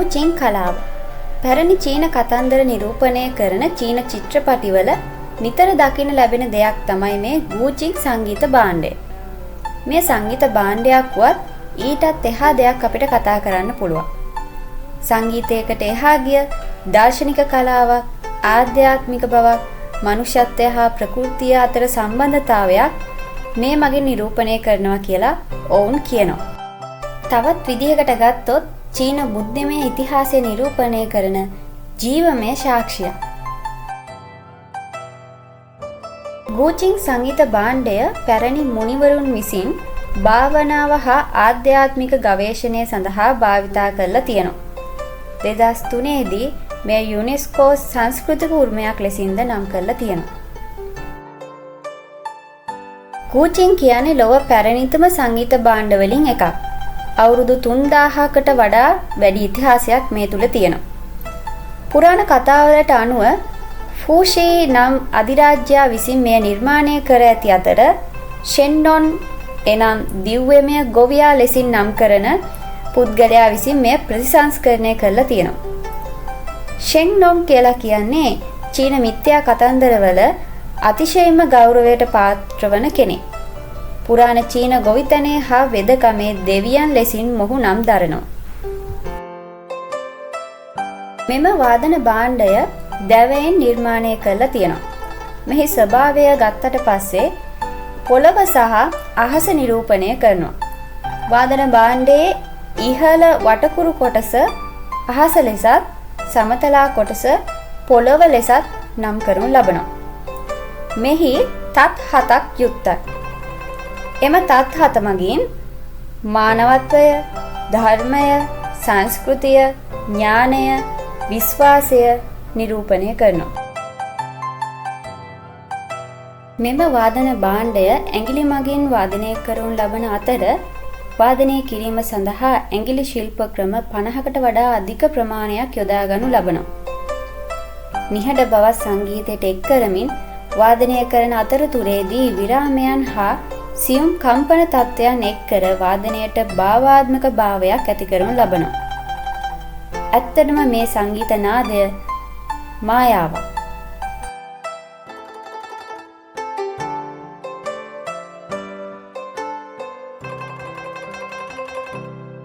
ගූචින් කලාව. පැරණි චීන කතන්දර නිරූපණය කරන චීන චිත්‍රපටිවල නිතර දකින්න ලැබෙන දෙයක් තමයි මේ ගූචින් සංගීත භාණ්ඩය. මේ සංගීත භාණ්ඩයක්වත් ඊටත් එහා දෙයක් අපිට කතා කරන්න පුළුවන්. සංගීතයකට එහා ගිය දාර්ශනික කලාවක්, ආධ්‍යාත්මික බවක්, මනුෂ්‍යත්වය හා ප්‍රകൃතිය අතර සම්බන්ධතාවයක් මේ මගින් නිරූපණය කරනවා කියලා ඔවුන් කියනවා. තවත් විදිහකට ගත්තොත් චීන බුද්ධිමය ඉතිහාසය නිරූපණය කරන ජීවමය සාක්ෂියක්. ගූචින් සංගීත භාණ්ඩය පැරණි මුනිවරුන් විසින් භාවනාව හා ආධ්‍යාත්මික ගවේෂණය සඳහා භාවිතා කරලා තියෙනවා. 2003 දී මේ යුනෙස්කෝ සංස්කෘතික උරුමයක් ලෙසින්ද නම් කරලා තියෙනවා. ගූචින් කියන්නේ ලොව පැරණිතම සංගීත භාණ්ඩ වලින් එකක්. අවුරුදු 3000කට වඩා වැඩි ඉතිහාසයක් මේ තුල තියෙනවා. පුරාණ කතාවලට අනුව ෆූෂී නම් අධිරාජ්‍යයා විසින් මෙය නිර්මාණය කර ඇති අතර ෂෙන්ඩොන් එනම් දිව්‍යමය ගොවියා ලෙසින් නම් කරන පුද්ගලයා විසින් මෙය ප්‍රතිසංස්කරණය කරලා තියෙනවා. ෂෙන්ඩොන් කියලා කියන්නේ චීන මිත්‍යා කතන්දරවල අතිශයින්ම ගෞරවයට පාත්‍ර වන කෙනෙක්. පුරාණ චීන ගොවිතැනේ හා වෙදකමේ දෙවියන් ලෙසින් මොහු නම් දරනවා. මෙම වාදන භාණ්ඩය දැවයෙන් නිර්මාණය කරලා තියෙනවා. මෙහි ස්වභාවය ගත්තට පස්සේ පොළව සහ අහස නිරූපණය කරනවා. වාදන භාණ්ඩයේ ඉහළ වටකුරු කොටස අහස ලෙසත්, සමතලා කොටස පොළව ලෙසත් නම් කරනු ලබනවා. මෙහි තත් 7ක් යුක්තයි. එම තත් 7 මගින් මානවත්වය, ධර්මය, සංස්කෘතිය, ඥානය, විශ්වාසය නිරූපණය කරනවා. මෙම වාදන භාණ්ඩය ඇඟිලි මගින් වාදනය කරනු ලබන අතර වාදනය කිරීම සඳහා ඇඟිලි ශිල්ප ක්‍රම 50කට වඩා අධික ප්‍රමාණයක් යොදා ගනු ලබනවා. නිහඬ බව සංගීතයට එක් කරමින් වාදනය කරන අතරතුරේදී විරාමයන් හා සියුම් කම්පන තත්ත්වයන් එක් කර වාදනයට භාවාත්මක භාවයක් ඇති කරනු ලබනවා. ඇත්තටම මේ සංගීත නාදය මායාවක්.